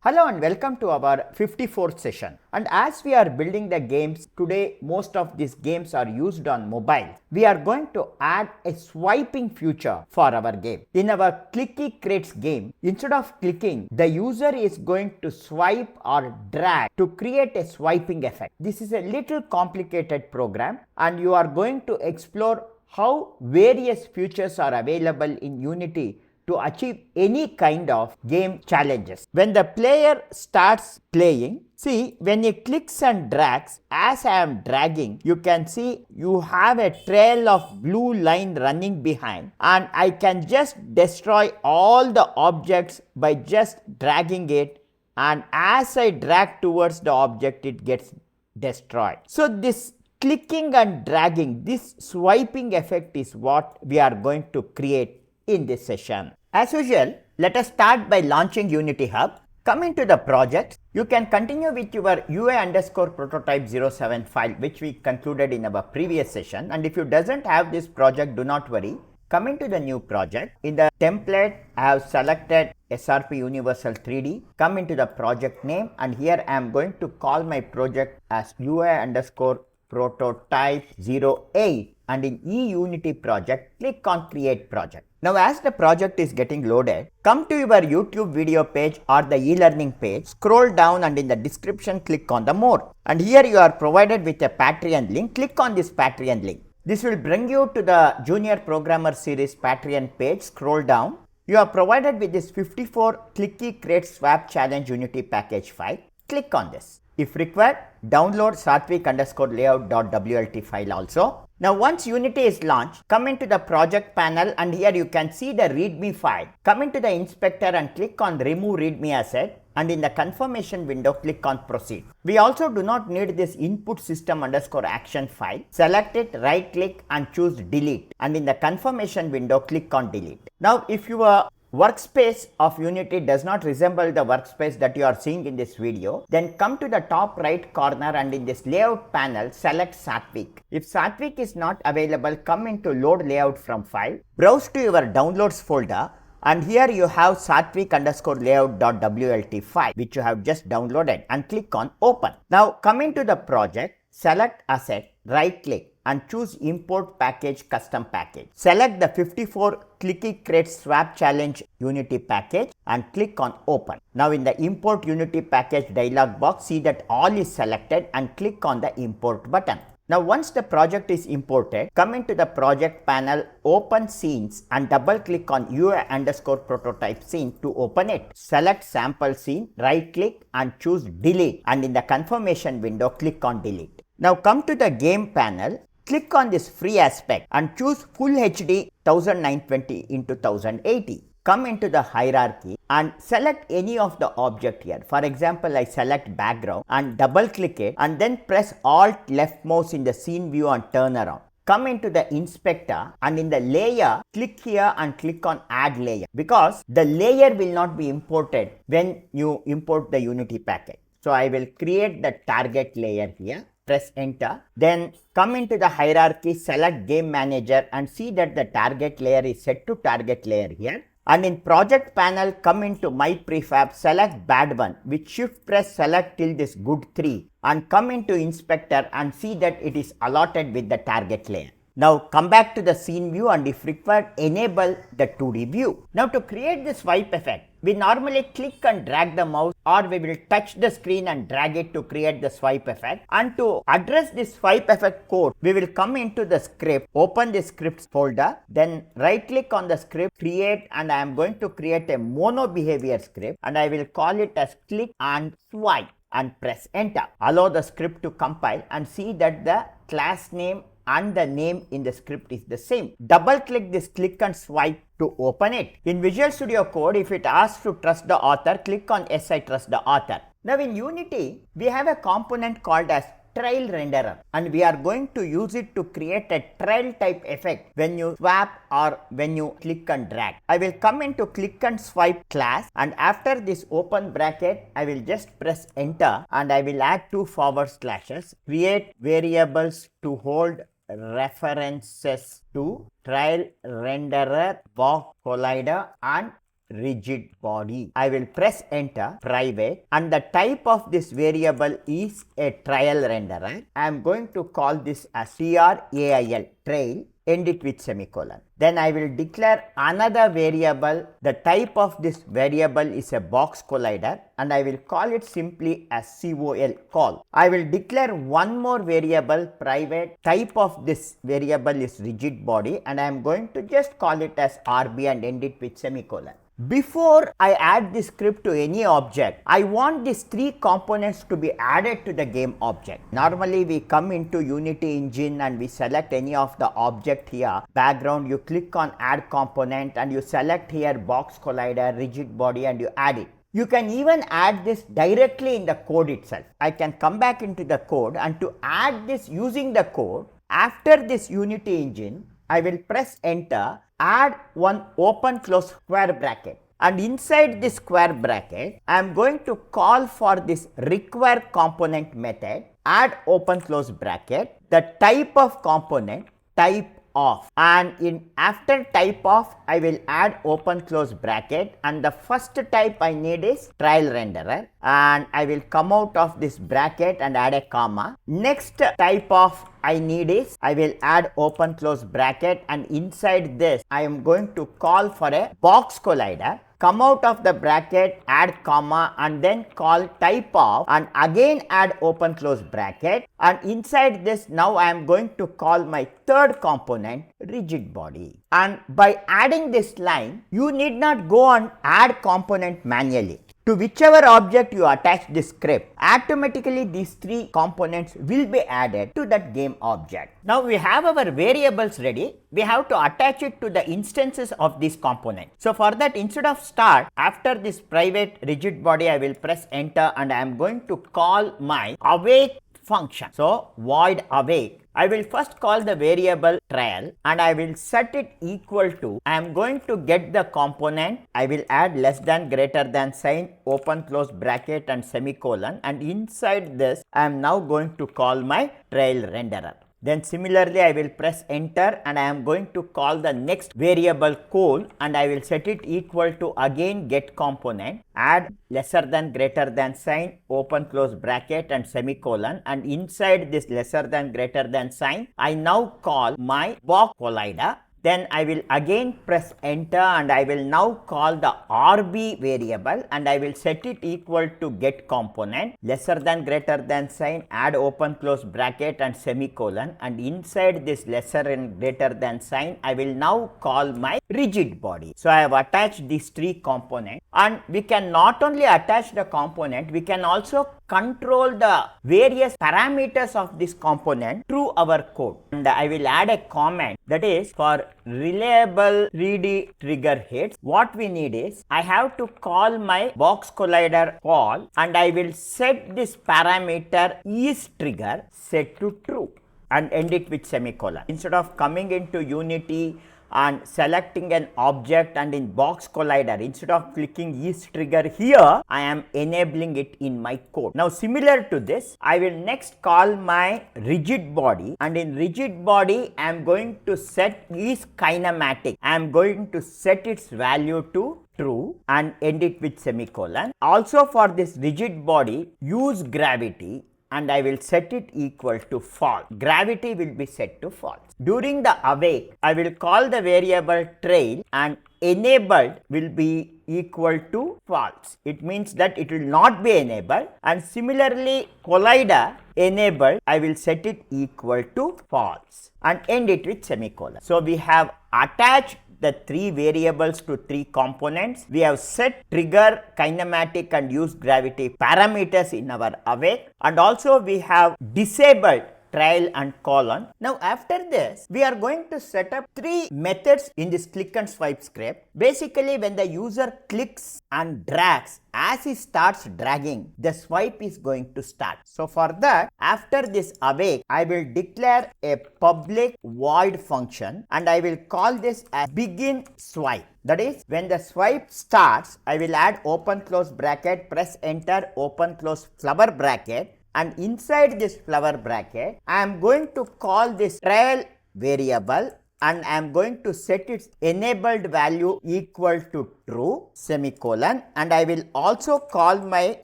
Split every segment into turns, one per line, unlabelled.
Hello and welcome to our 54th session. And as we are building the games, today most of these games are used on mobile. We are going to add a swiping feature for our game. In our Clicky Crates game, instead of clicking, the user is going to swipe or drag to create a swiping effect. This is a little complicated program and you are going to explore how various features are available in Unity to achieve any kind of game challenges. When the player starts playing, see when he clicks and drags, as I am dragging, you can see you have a trail of blue line running behind, and I can just destroy all the objects by just dragging it, and as I drag towards the object it gets destroyed. So this clicking and dragging, this swiping effect is what we are going to create in this session. As usual, let us start by launching Unity Hub. Come into the project. You can continue with your UI_prototype07 file which we concluded in our previous session, and if you doesn't have this project, do not worry. Come into the new project. In the template, I have selected SRP Universal 3D. Come into the project name, and here I am going to call my project as UI_prototype08, and in eUnity project, click on create project. Now as the project is getting loaded, come to your YouTube video page or the e-learning page, scroll down and in the description click on the more. And here you are provided with a Patreon link. Click on this Patreon link. This will bring you to the Junior Programmer Series Patreon page. Scroll down. You are provided with this 54 Clicky Crate Swap Challenge Unity package file. Click on this. If required, download Sartvic_layout.wlt file also. Now once Unity is launched, come into the project panel and here you can see the readme file. Come into the inspector and click on remove readme asset, and in the confirmation window click on proceed. We also do not need this input system_action file. Select it, right click and choose delete, and in the confirmation window click on delete. Now if your workspace of Unity does not resemble the workspace that you are seeing in this video, then come to the top right corner and in this layout panel select Sartvic. If Sartvic is not available, come into load layout from file, browse to your downloads folder, and here you have Sartvic_layout.wlt file which you have just downloaded, and click on open. Now come into the project, select asset, right click and choose import package custom package. Select the 54 Clicky Crate Swap Challenge Unity package and click on open. Now in the import Unity package dialog box, see that all is selected and click on the import button. Now once the project is imported, come into the project panel, open scenes and double click on UI_prototype scene to open it. Select sample scene, right click and choose delete, and in the confirmation window click on delete. Now come to the game panel, click on this free aspect and choose Full HD 1920 x 1080. Come into the hierarchy and select any of the object here. For example, I select background and double click it and then press Alt left mouse in the scene view and turn around. Come into the inspector and in the layer, click here and click on add layer, because the layer will not be imported when you import the Unity package. So I will create the target layer here. Press enter, then come into the hierarchy, select GameManager and see that the target layer is set to target layer here. And in project panel, come into my prefab, select bad one, with shift press select till this good 3 and come into inspector and see that it is allotted with the target layer. Now come back to the scene view and if required, enable the 2D view. Now to create the swipe effect, we normally click and drag the mouse, or we will touch the screen and drag it to create the swipe effect. And to address this swipe effect code, we will come into the script, open the scripts folder, then right click on the script, create, and I am going to create a mono behavior script and I will call it as click and swipe and press enter. Allow the script to compile and see that the class name and the name in the script is the same. Double click this click and swipe to open it. In Visual Studio Code, if it asks to trust the author, click on yes, I trust the author. Now in Unity, we have a component called as TrailRenderer, and we are going to use it to create a trail type effect when you swap or when you click and drag. I will come into click and swipe class, and after this open bracket, I will just press enter and I will add 2 forward slashes, create variables to hold references to TrailRenderer, BoxCollider and rigid body. I will press enter, private, and the type of this variable is a trial renderer. I am going to call this as TRAIL, trail, end it with semicolon. Then I will declare another variable. The type of this variable is a box collider and I will call it simply as COL, call. I will declare one more variable, private. Type of this variable is rigid body and I am going to just call it as RB and end it with semicolon. Before I add this script to any object, I want these three components to be added to the game object. Normally we come into Unity engine and we select any of the object here, background, you click on add component and you select here box collider, rigid body and you add it. You can even add this directly in the code itself. I can come back into the code and to add this using the code, after this Unity engine, I will press enter, add one open close square bracket and inside this square bracket I am going to call for this RequireComponent method, add open close bracket, the type of component, type of, and in after type of I will add open close bracket and the first type I need is TrailRenderer and I will come out of this bracket and add a comma. Next type of I need is I will add open close bracket and inside this I am going to call for a box collider, come out of the bracket, add comma and then call type of and again add open close bracket and inside this now I am going to call my third component rigid body. And by adding this line you need not go and add component manually. To whichever object you attach this script, automatically these three components will be added to that game object. Now we have our variables ready. We have to attach it to the instances of this component. So for that, instead of start, after this private rigid body, I will press enter and I am going to call my awake function. So void awake. I will first call the variable trial and I will set it equal to, I am going to get the component, I will add less than greater than sign, open close bracket and semicolon and inside this I am now going to call my trail renderer. Then similarly I will press enter and I am going to call the next variable call and I will set it equal to again get component, add lesser than greater than sign, open close bracket and semicolon and inside this lesser than greater than sign I now call my box collider. Then I will again press enter and I will now call the RB variable and I will set it equal to get component, lesser than greater than sign, add open close bracket and semicolon and inside this lesser and greater than sign I will now call my rigid body. So I have attached these three components and we can not only attach the component, we can also control the various parameters of this component through our code. And I will add a comment that is for reliable 3D trigger hits. What we need is I have to call my box collider call and I will set this parameter isTrigger set to true and end it with semicolon. Instead of coming into Unity and selecting an object and in box collider, instead of clicking isTrigger here, I am enabling it in my code. Now similar to this, I will next call my rigid body and in rigid body, I am going to set is kinematic. I am going to set its value to true and end it with semicolon. Also for this rigid body, use gravity and I will set it equal to false. Gravity will be set to false. During the awake, I will call the variable trail and enabled will be equal to false. It means that it will not be enabled and similarly collider enabled, I will set it equal to false and end it with semicolon. So we have attached the three variables to three components. We have set trigger, kinematic and use gravity parameters in our awake and also we have disabled trial and colon. Now after this, we are going to set up three methods in this click and swipe script. Basically when the user clicks and drags, as he starts dragging, the swipe is going to start. So for that, after this awake, I will declare a public void function and I will call this as BeginSwipe. That is, when the swipe starts, I will add open close bracket, press enter, open close flower bracket and inside this flower bracket, I am going to call this trail variable and I am going to set its enabled value equal to true semicolon, and I will also call my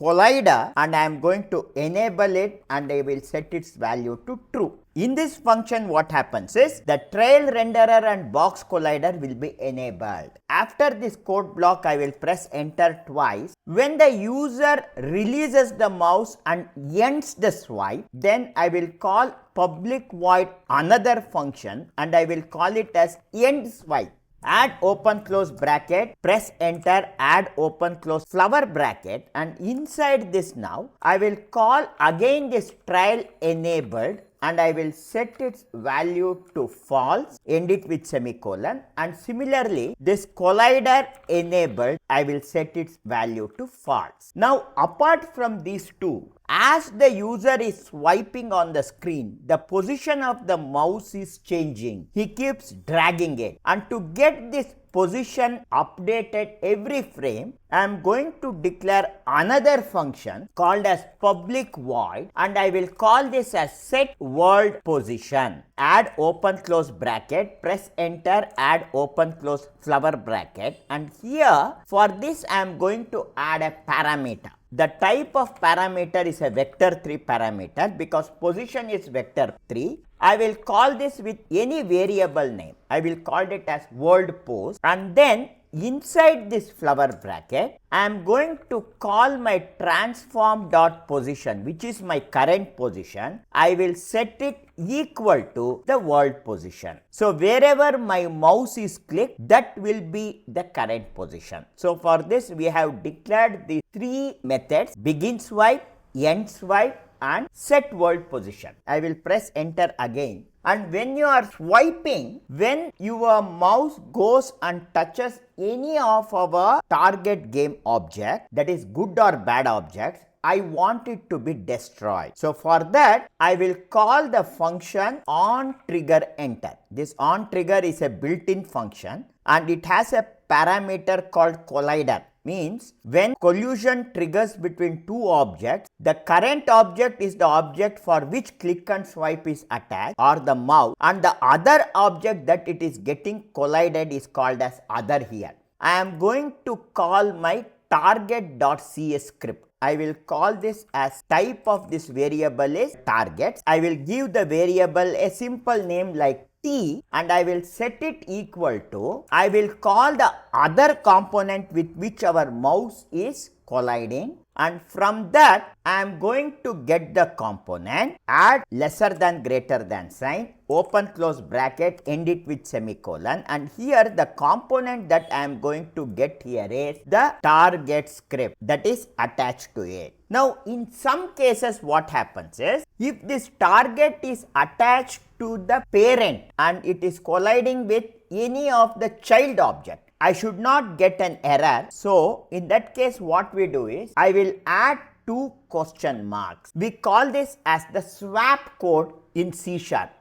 collider and I am going to enable it and I will set its value to true. In this function, what happens is the TrailRenderer and BoxCollider will be enabled. After this code block, I will press enter twice. When the user releases the mouse and ends the swipe, then I will call public void another function and I will call it as EndSwipe. Add open close bracket, press enter, add open close flower bracket, and inside this now I will call again this trail enabled and I will set its value to false, end it with semicolon, and similarly this collider enabled I will set its value to false. Now apart from these two, as the user is swiping on the screen, the position of the mouse is changing. He keeps dragging it, and to get this position updated every frame, I am going to declare another function called as public void, and I will call this as SetWorldPosition. Add open close bracket, press enter, add open close flower bracket, and here for this I am going to add a parameter. The type of parameter is a vector 3 parameter because position is vector 3. I will call this with any variable name. I will call it as world pose, and then inside this flower bracket I am going to call my transform.position, which is my current position. I will set it equal to the world position. So wherever my mouse is clicked, that will be the current position. So for this we have declared the three methods: BeginSwipe, EndSwipe and SetWorldPosition. I will press enter again, and when you are swiping, when your mouse goes and touches any of our target game object, that is good or bad objects, I want it to be destroyed. So for that I will call the function OnTriggerEnter. This OnTrigger is a built-in function and it has a parameter called collider. Means when collision triggers between two objects, the current object is the object for which click and swipe is attached or the mouse, and the other object that it is getting collided is called as other here. I am going to call my Target.cs script. I will call this as type of this variable is targets. I will give the variable a simple name like T and I will set it equal to, I will call the other component with which our mouse is colliding, and from that I am going to get the component, add lesser than greater than sign, open close bracket, end it with semicolon, and here the component that I am going to get here is the target script that is attached to it. Now in some cases what happens is, if this target is attached to the parent and it is colliding with any of the child object, I should not get an error. So in that case what we do is, I will add two question marks. We call this as the swap code in C#.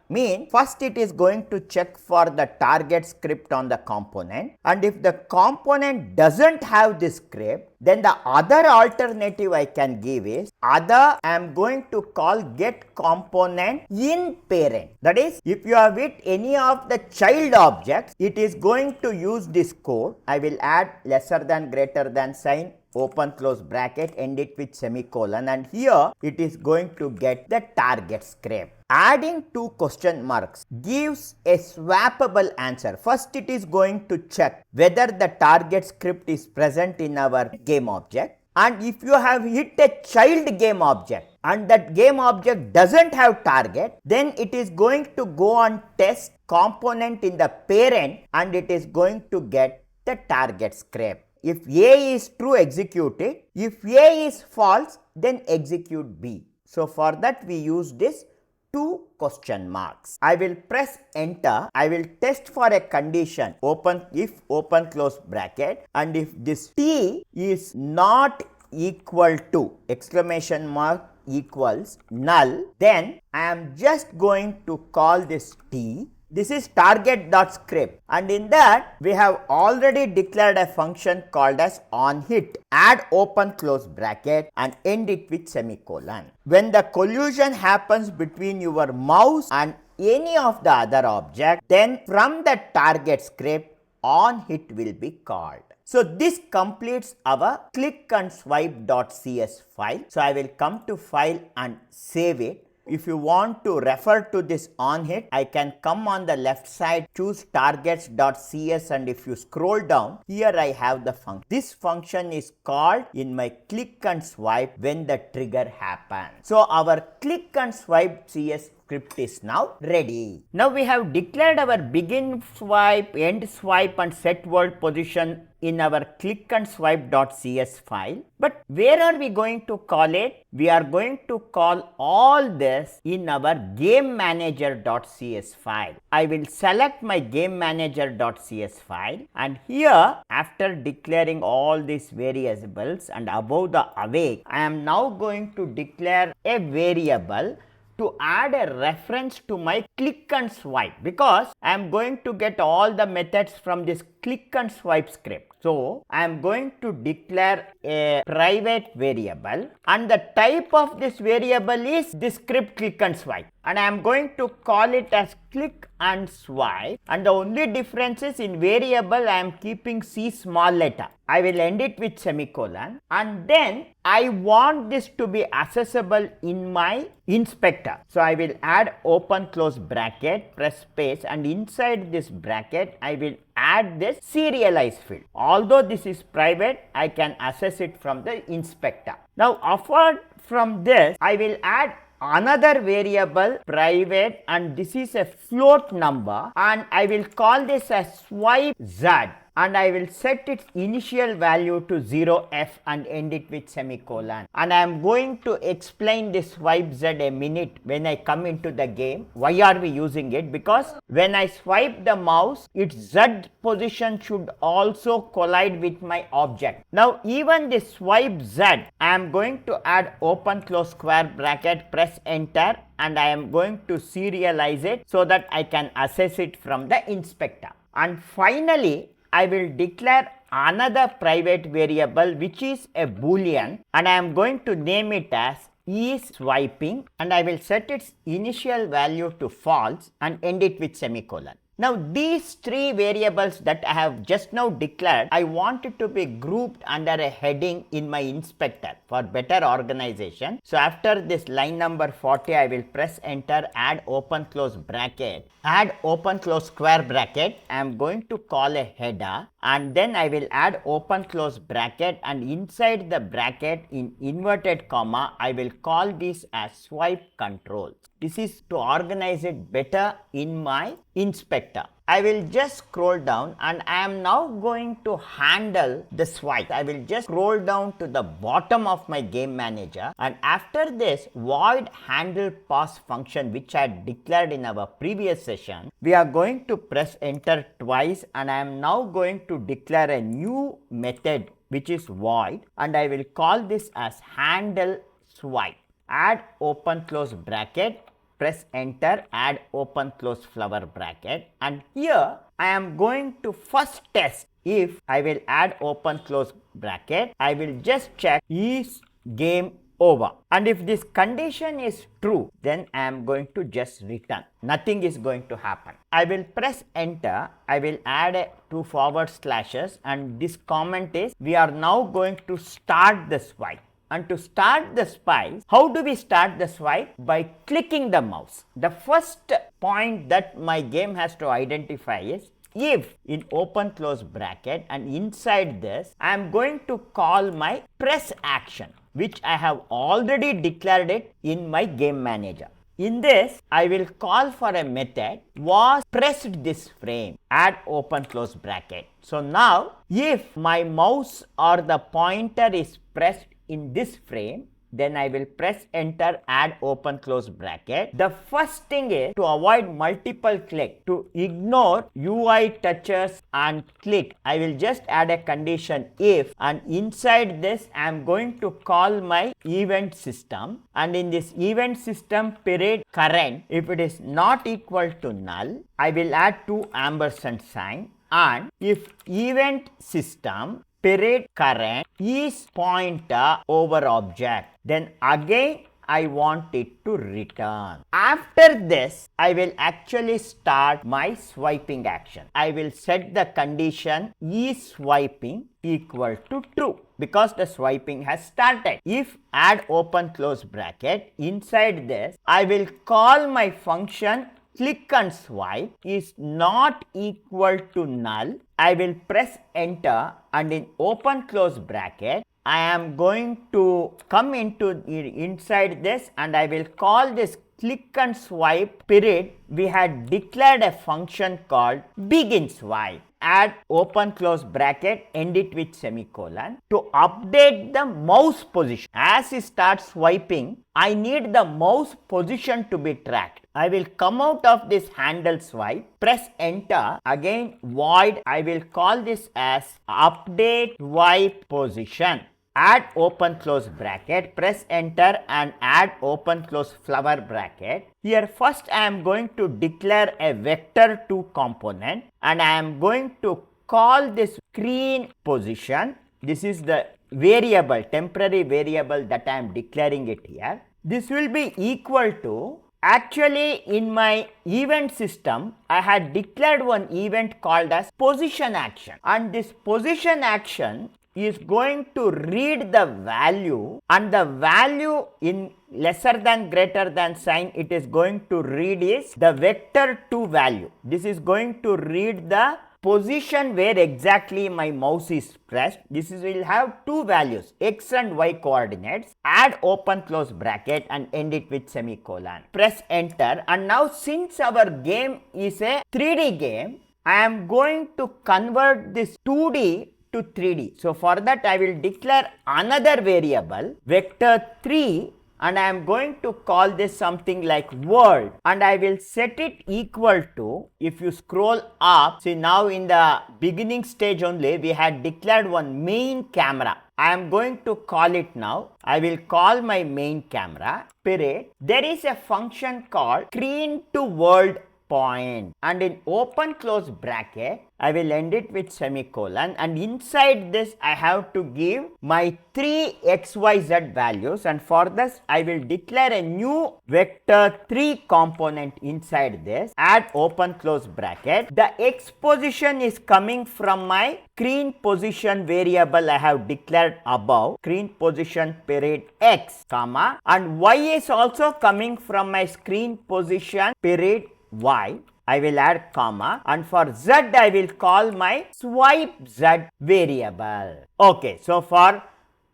Mean first it is going to check for the target script on the component, and if the component doesn't have this script, then the other alternative I can give is other I am going to call get component in parent. That is, if you have with any of the child objects, it is going to use this code. I will add lesser than greater than sign, open close bracket, end it with semicolon, and here it is going to get the target script. Adding two question marks gives a swappable answer. First it is going to check whether the target script is present in our game object, and if you have hit a child game object and that game object doesn't have target, then it is going to go and test component in the parent and it is going to get the target script. If A is true, execute it. If A is false, then execute B. So for that we use this two question marks. I will press enter. I will test for a condition, if open close bracket, and if this T is not equal to exclamation mark equals null, then I am just going to call this T. This is target.script, and in that we have already declared a function called as onHit. Add open close bracket and end it with semicolon. When the collision happens between your mouse and any of the other object, then from the target script, OnHit will be called. So this completes our ClickandSwipe.cs file. So I will come to file and save it. If you want to refer to this OnHit, I can come on the left side, choose Targets.cs, and if you scroll down, here I have the function. This function is called in my click and swipe when the trigger happens. So our click and swipe CS script is now ready. Now we have declared our BeginSwipe, EndSwipe and SetWorldPosition in our ClickandSwipe.cs file. But where are we going to call it? We are going to call all this in our GameManager.cs file. I will select my GameManager.cs file, and here after declaring all these variables and above the awake, I am now going to declare a variable to add a reference to my click and swipe, because I am going to get all the methods from this click and swipe script. So I am going to declare a private variable, and the type of this variable is this script click and swipe, and I am going to call it as click and swipe, and the only difference is in variable I am keeping C small letter. I will end it with semicolon, and then I want this to be accessible in my inspector. So I will add open close bracket, press space, and inside this bracket I will add this serialize field. Although this is private, I can access it from the inspector. Now apart from this, I will add another variable private, and this is a float number, and I will call this as swipeZ, and I will set its initial value to 0f and end it with semicolon. And I am going to explain this swipeZ a minute when I come into the game. Why are we using it? Because when I swipe the mouse, its Z position should also collide with my object. Now even this swipeZ, I am going to add open close square bracket, press enter, and I am going to serialize it so that I can access it from the inspector. And finally, I will declare another private variable which is a boolean, and I am going to name it as isSwiping, and I will set its initial value to false and end it with semicolon. Now these three variables that I have just now declared, I want it to be grouped under a heading in my inspector for better organization. So after this line number 40, I will press enter, add open close bracket, add open close square bracket. I am going to call a header, and then I will add open close bracket, and inside the bracket in inverted comma, I will call this as swipe controls. This is to organize it better in my inspector. I will just scroll down, and I am now going to handle the swipe. I will just scroll down to the bottom of my game manager, and after this void handle pass function which I declared in our previous session, we are going to press enter twice, and I am now going to declare a new method which is void, and I will call this as HandleSwipe. Add open close bracket, press enter, add open close flower bracket, and here I am going to first test if I will add open close bracket. I will just check is game over, and if this condition is true, then I am going to just return. Nothing is going to happen. I will press enter. I will add two forward slashes, and this comment is we are now going to start the swipe. And to start the swipe, how do we start the swipe? By clicking the mouse. The first point that my game has to identify is if in open close bracket, and inside this I am going to call my press action, which I have already declared it in my game manager. In this, I will call for a method was pressed this frame, add open close bracket. So now if my mouse or the pointer is pressed in this frame, then I will press enter, add open close bracket. The first thing is to avoid multiple click, to ignore UI touches and click, I will just add a condition if, and inside this I am going to call my event system, and in this event system period current, if it is not equal to null, I will add two ampersand sign, and if event system period current is pointer over object, then again I want it to return. After this, I will actually start my swiping action. I will set the condition isSwiping equal to true because the swiping has started. If add open close bracket, inside this, I will call my function ClickandSwipe is not equal to null. I will press enter and in open close bracket, I am going to come into inside this and I will call this ClickandSwipe period. We had declared a function called BeginSwipe. Add open close bracket, end it with semicolon to update the mouse position. As it starts swiping, I need the mouse position to be tracked. I will come out of this HandleSwipe, press enter, again void, I will call this as UpdateSwipePosition. Add open close bracket, press enter and add open close flower bracket. Here first I am going to declare a vector2 component and I am going to call this screen position. This is the variable, temporary variable that I am declaring it here. This will be equal to, actually in my event system, I had declared one event called as position action, and this position action is going to read the value, and the value in lesser than greater than sign it is going to read is the vector2 value. This is going to read the position where exactly my mouse is pressed. This will have two values, x and y coordinates. Add open close bracket and end it with semicolon. Press enter, and now since our game is a 3D game, I am going to convert this 2D to 3D. So for that I will declare another variable vector3 and I am going to call this something like world, and I will set it equal to, if you scroll up, see now in the beginning stage only we had declared one main camera. I am going to call it now. I will call my main camera period. There is a function called screen to world point, and in open close bracket I will end it with semicolon, and inside this I have to give my 3 xyz values, and for this I will declare a new vector3 component inside this. Add open close bracket. The x position is coming from my screen position variable I have declared above, screen position period x, comma, and y is also coming from my screen position period y. I will add comma, and for z I will call my swipeZ variable. Okay, so for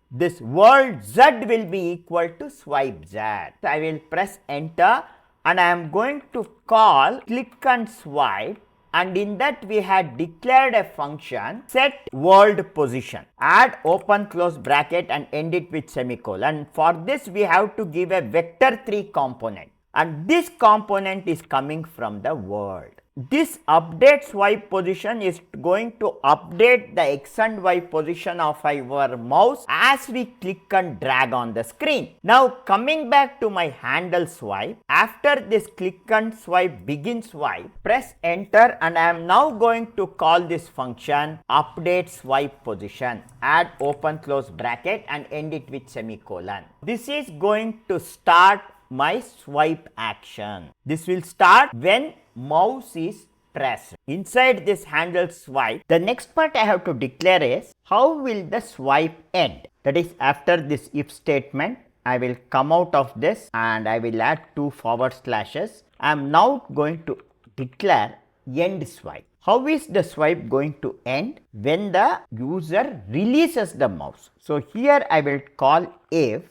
this world z will be equal to swipeZ. I will press enter and I am going to call ClickandSwipe, and in that we had declared a function SetWorldPosition. Add open close bracket and end it with semicolon. For this we have to give a vector3 component, and this component is coming from the world. This UpdateSwipePosition is going to update the x and y position of our mouse as we click and drag on the screen. Now coming back to my HandleSwipe, after this ClickandSwipe BeginSwipe, press enter, and I am now going to call this function UpdateSwipePosition. Add open close bracket and end it with semicolon. This is going to start my swipe action. This will start when mouse is pressed. Inside this HandleSwipe, the next part I have to declare is how will the swipe end. That is, after this if statement, I will come out of this and I will add 2 forward slashes. I am now going to declare EndSwipe. How is the swipe going to end? When the user releases the mouse. So here I will call if,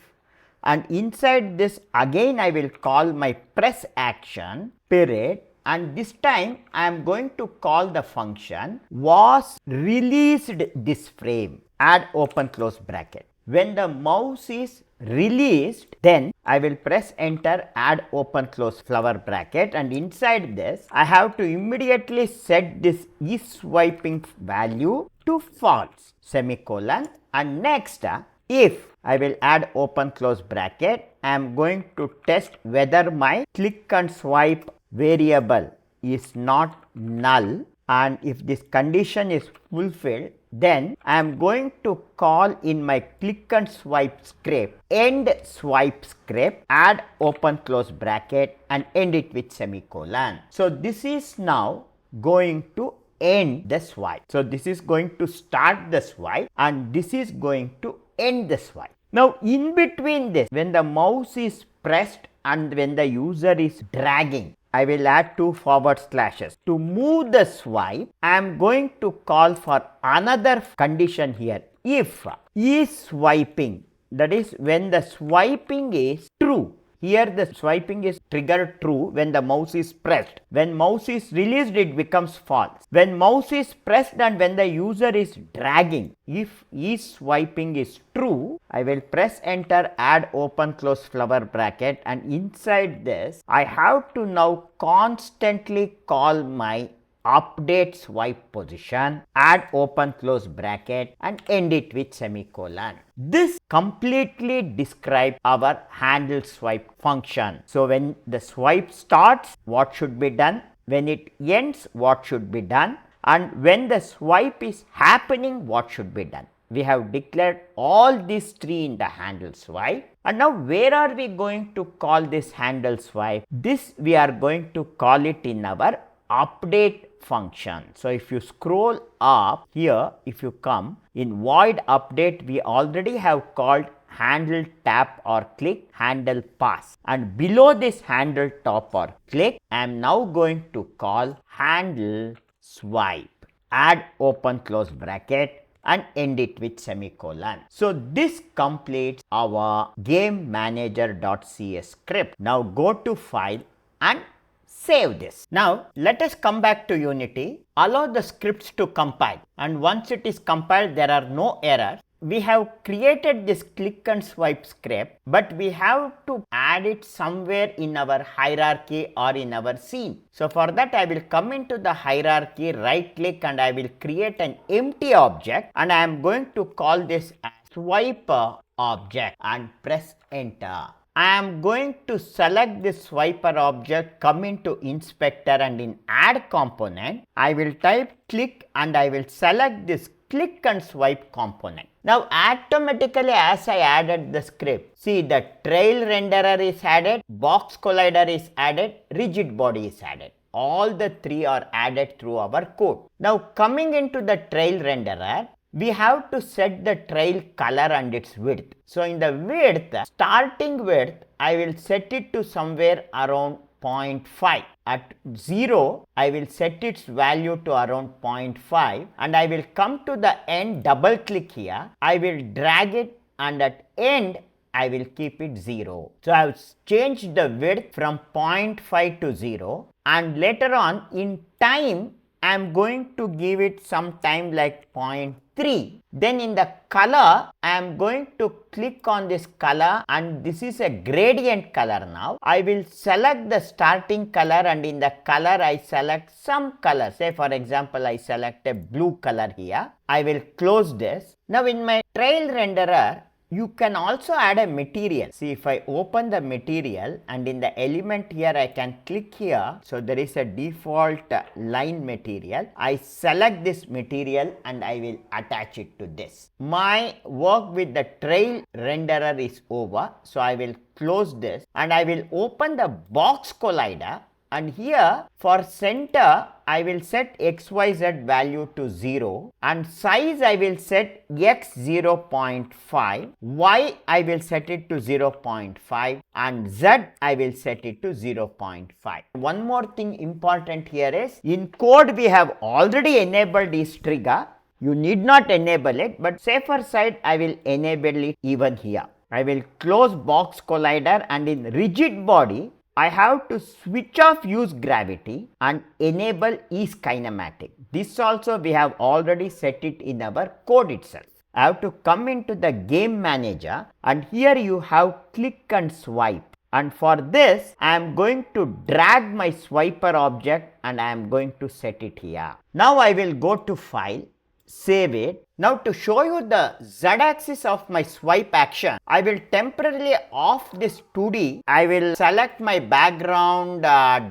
and inside this again I will call my press action period, and this time I am going to call the function was released this frame. Add open close bracket. When the mouse is released, then I will press enter, add open close flower bracket, and inside this I have to immediately set this isSwiping value to false, semicolon, and next if I will add open close bracket, I am going to test whether my ClickandSwipe variable is not null, and if this condition is fulfilled, Then I am going to call in my click and swipe script EndSwipe script, add open close bracket and end it with semicolon. So this is now going to end the swipe. So this is going to start the swipe and this is going to end the swipe. Now in between this, when the mouse is pressed and when the user is dragging, I will add 2 forward slashes. To move the swipe, I am going to call for another condition here. If isSwiping, that is when the swiping is true. Here the swiping is triggered true when the mouse is pressed. When mouse is released, it becomes false. When mouse is pressed and when the user is dragging, if isSwiping is true, I will press enter, add open close flower bracket, and inside this I have to now constantly call my UpdateSwipePosition, add open close bracket and end it with semicolon. This completely describes our HandleSwipe function. So when the swipe starts, what should be done? When it ends, what should be done? And when the swipe is happening, what should be done? We have declared all these three in the HandleSwipe. And now where are we going to call this HandleSwipe? This we are going to call it in our update function. So if you scroll up here, if you come in void update, we already have called handle tap or click, handle pass, and below this handle tap or click, I am now going to call handle swipe, add open close bracket and end it with semicolon. So this completes our GameManager.cs script. Now go to file and save this. Now let us come back to Unity, allow the scripts to compile, and once it is compiled there are no errors. We have created this click and swipe script, but we have to add it somewhere in our hierarchy or in our scene. So for that I will come into the hierarchy, right click and I will create an empty object and I am going to call this as swipe object and press enter. I am going to select this swiper object, come into inspector and in add component, I will type click and I will select this click and swipe component. Now automatically as I added the script, see the TrailRenderer is added, BoxCollider is added, Rigidbody is added. All the three are added through our code. Now coming into the TrailRenderer, we have to set the trail color and its width. So in the width, starting width, I will set it to somewhere around 0.5. At 0, I will set its value to around 0.5 and I will come to the end, double click here. I will drag it and at end, I will keep it 0. So I have changed the width from 0.5 to 0 and later on in time, I am going to give it some time like 0.3. Then in the color, I am going to click on this color and this is a gradient color now. I will select the starting color and in the color I select some color. Say for example, I select a blue color here. I will close this. Now in my TrailRenderer, you can also add a material. See if I open the material and in the element here I can click here. So there is a default line material. I select this material and I will attach it to this. My work with the TrailRenderer is over. So I will close this and I will open the BoxCollider. And here for center, I will set XYZ value to 0 and size I will set X 0.5, Y I will set it to 0.5 and Z I will set it to 0.5. One more thing important here is in code we have already enabled this trigger. You need not enable it, but safer side I will enable it even here. I will close BoxCollider and in Rigidbody, I have to switch off use gravity and enable is kinematic. This also we have already set it in our code itself. I have to come into the GameManager and here you have click and swipe. And for this, I am going to drag my swiper object and I am going to set it here. Now I will go to file, save it. Now to show you the z-axis of my swipe action, I will temporarily off this 2D. I will select my background,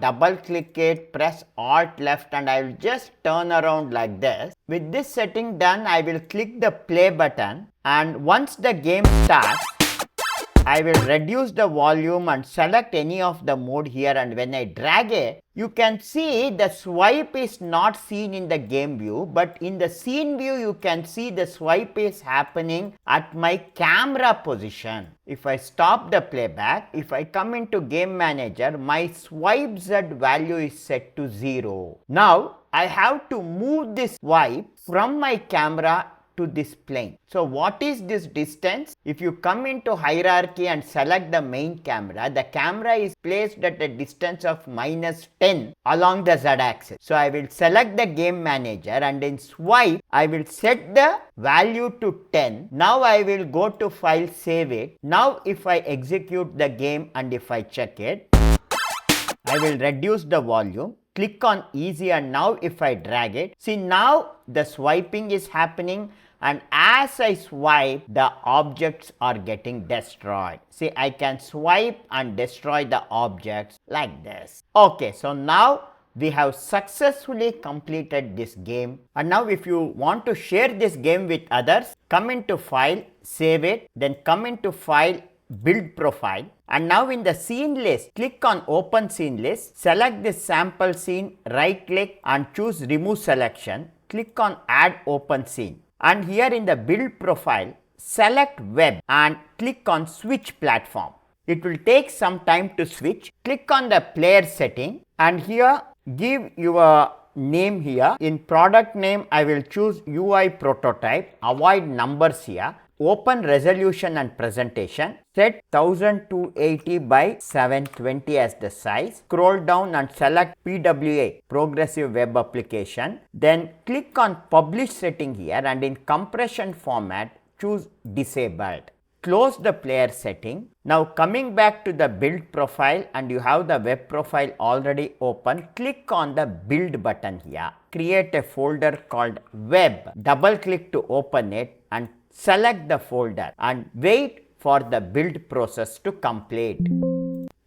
double click it, press Alt left, and I will just turn around like this. With this setting done, I will click the play button, and once the game starts, I will reduce the volume and select any of the mode here, and when I drag it, you can see the swipe is not seen in the game view, but in the scene view you can see the swipe is happening at my camera position. If I stop the playback, if I come into GameManager, my swipeZ value is set to 0. Now I have to move this swipe from my camera to this plane. So what is this distance? If you come into hierarchy and select the main camera, the camera is placed at a distance of -10 along the z-axis. So I will select the game manager, and in swipe I will set the value to 10. Now I will go to file, save it. Now if I execute the game and if I check it, I will reduce the volume, click on easy, and now if I drag it, see now the swiping is happening, and as I swipe, the objects are getting destroyed. See, I can swipe and destroy the objects like this. Okay, so now we have successfully completed this game. And now if you want to share this game with others, come into file, save it, then come into file, build profile, and now in the scene list, click on open scene list, select this sample scene, right click and choose remove selection, click on add open scene, and here in the build profile, select web and click on switch platform. It will take some time to switch. Click on the player setting, and here give your name here. In product name I will choose UI prototype, avoid numbers here. Open resolution and presentation, set 1280 by 720 as the size, scroll down and select PWA, progressive web application, then click on publish setting here, and in compression format choose disabled. Close the player setting. Now coming back to the build profile, and you have the web profile already open, click on the build button here, create a folder called web, double click to open it and select the folder and wait for the build process to complete.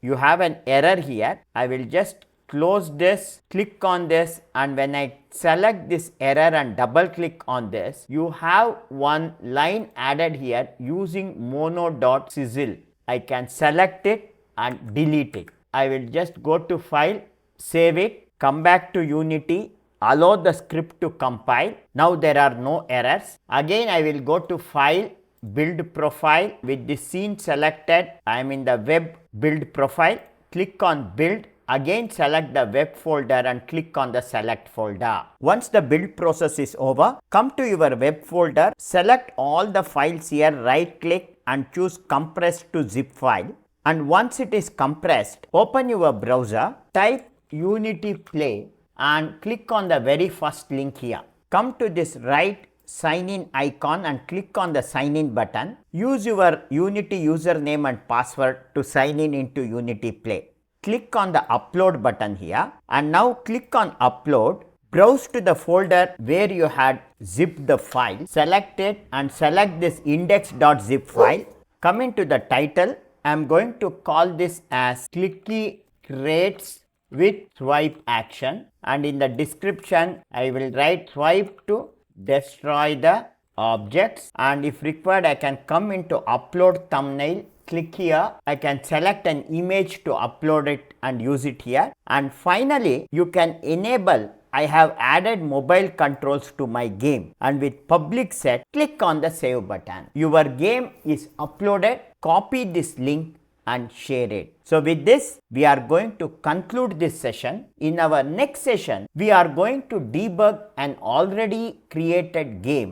You have an error here. I will just close this, click on this, and when I select this error and double click on this, you have one line added here using Mono.Cecil. I can select it and delete it. I will just go to file, save it, come back to Unity, allow the script to compile. Now there are no errors. Again I will go to file, build profile, with the scene selected. I am in the web build profile, click on build, again select the web folder and click on the select folder. Once the build process is over, come to your web folder, select all the files here, right click and choose compress to zip file, and once it is compressed, open your browser, type Unity Play and click on the very first link here. Come to this right sign in icon and click on the sign in button. Use your Unity username and password to sign in into Unity Play. Click on the upload button here, and now click on upload. Browse to the folder where you had zipped the file, select it and select this index.zip file. Come into the title. I am going to call this as Clicky Creates with Swipe Action, and in the description I will write swipe to destroy the objects, and if required I can come into upload thumbnail, click here, I can select an image to upload it and use it here, and finally you can enable. I have added mobile controls to my game, and with public set, click on the save button. Your game is uploaded. Copy this link and share it. So with this, we are going to conclude this session. In our next session, we are going to debug an already created game